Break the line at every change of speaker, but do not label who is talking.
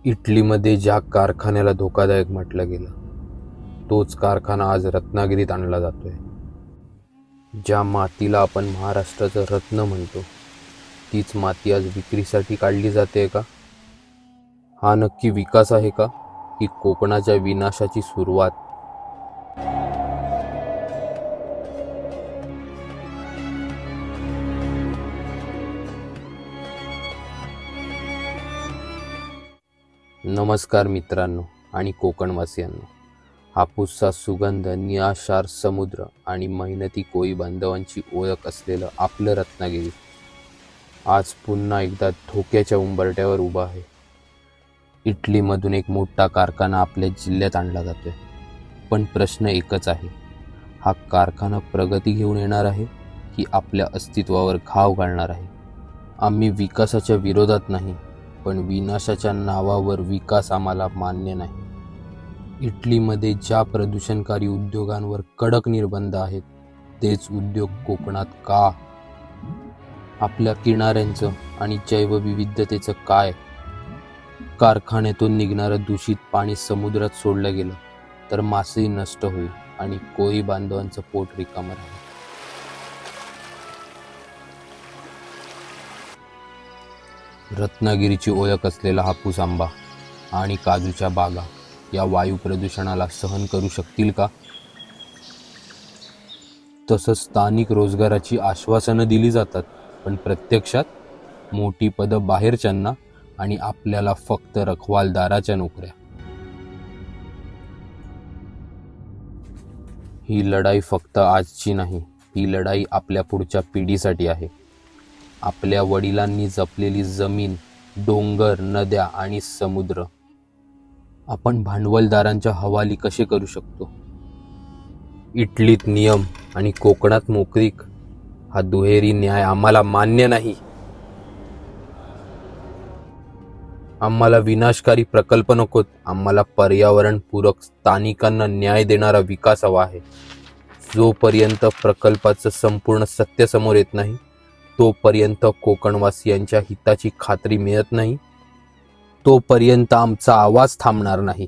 इटलीमध्ये ज्या कारखान्याला धोकादायक म्हटलं गेलं, तोच कारखाना आज रत्नागिरीत आणला जातोय. ज्या मातीला आपण महाराष्ट्राचं रत्न म्हणतो, तीच माती आज विक्रीसाठी काढली जाते का? हा नक्की विकास आहे का, की कोकणाच्या विनाशाची सुरुवात? नमस्कार मित्रांनो आणि कोकणवासियांनो. हापूसचा सुगंध, निळाशार समुद्र आणि मेहनती कोळी बांधवांची ओळख असलेलं आपलं रत्नागिरी आज पुन्हा एकदा धोक्याच्या उंबरठ्यावर उभा आहे. इटलीमधून एक मोठा कारखाना आपल्या जिल्ह्यात आणला जातोय. पण प्रश्न एकच आहे, हा कारखाना प्रगती घेऊन येणार आहे की आपल्या अस्तित्वावर घाव घालणार आहे? आम्ही विकासाच्या विरोधात नाही, पण विनाशाच्या नावावर विकास आम्हाला मान्य नाही. इटलीमध्ये ज्या प्रदूषणकारी उद्योगांवर कडक निर्बंध आहेत, तेच उद्योग कोकणात का? आपल्या किनाऱ्यांचं आणि जैवविविधतेचं काय? कारखान्यातून निघणारं दूषित पाणी समुद्रात सोडलं गेलं तर मासे नष्ट होईल आणि कोळी बांधवांचं पोट रिकामं राहील. रत्नागिरीची ओळख असलेला हापूस आंबा आणि काजूच्या बागा या वायू प्रदूषणाला सहन करू शकतील का? तसंच स्थानिक रोजगाराची आश्वासनं दिली जातात, पण प्रत्यक्षात मोठी पदं बाहेरच्यांना आणि आपल्याला फक्त रखवालदाराच्या नोकऱ्या. ही लढाई फक्त आजची नाही, ही लढाई आपल्या पुढच्या पिढीसाठी आहे. आपल्या वडिलांनी जपलेली जमीन, डोंगर, नद्या आणि समुद्र आपण भांडवलदारांच्या हवाली कसे करू शकतो? इटलीत नियम आणि कोकणात मोकळीक, हा दुहेरी न्याय आम्हाला मान्य नाही. आम्हाला विनाशकारी प्रकल्प नकोत, आम्हाला पर्यावरणपूरक, स्थानिकांना न्याय देणारा विकास हवा आहे. जोपर्यंत प्रकल्पाचं संपूर्ण सत्य समोर येत नाही, तोपर्यंत कोकणवासियांच्या हिताची खात्री मिळत नाही, तोपर्यंत आमचा आवाज थांबणार नाही.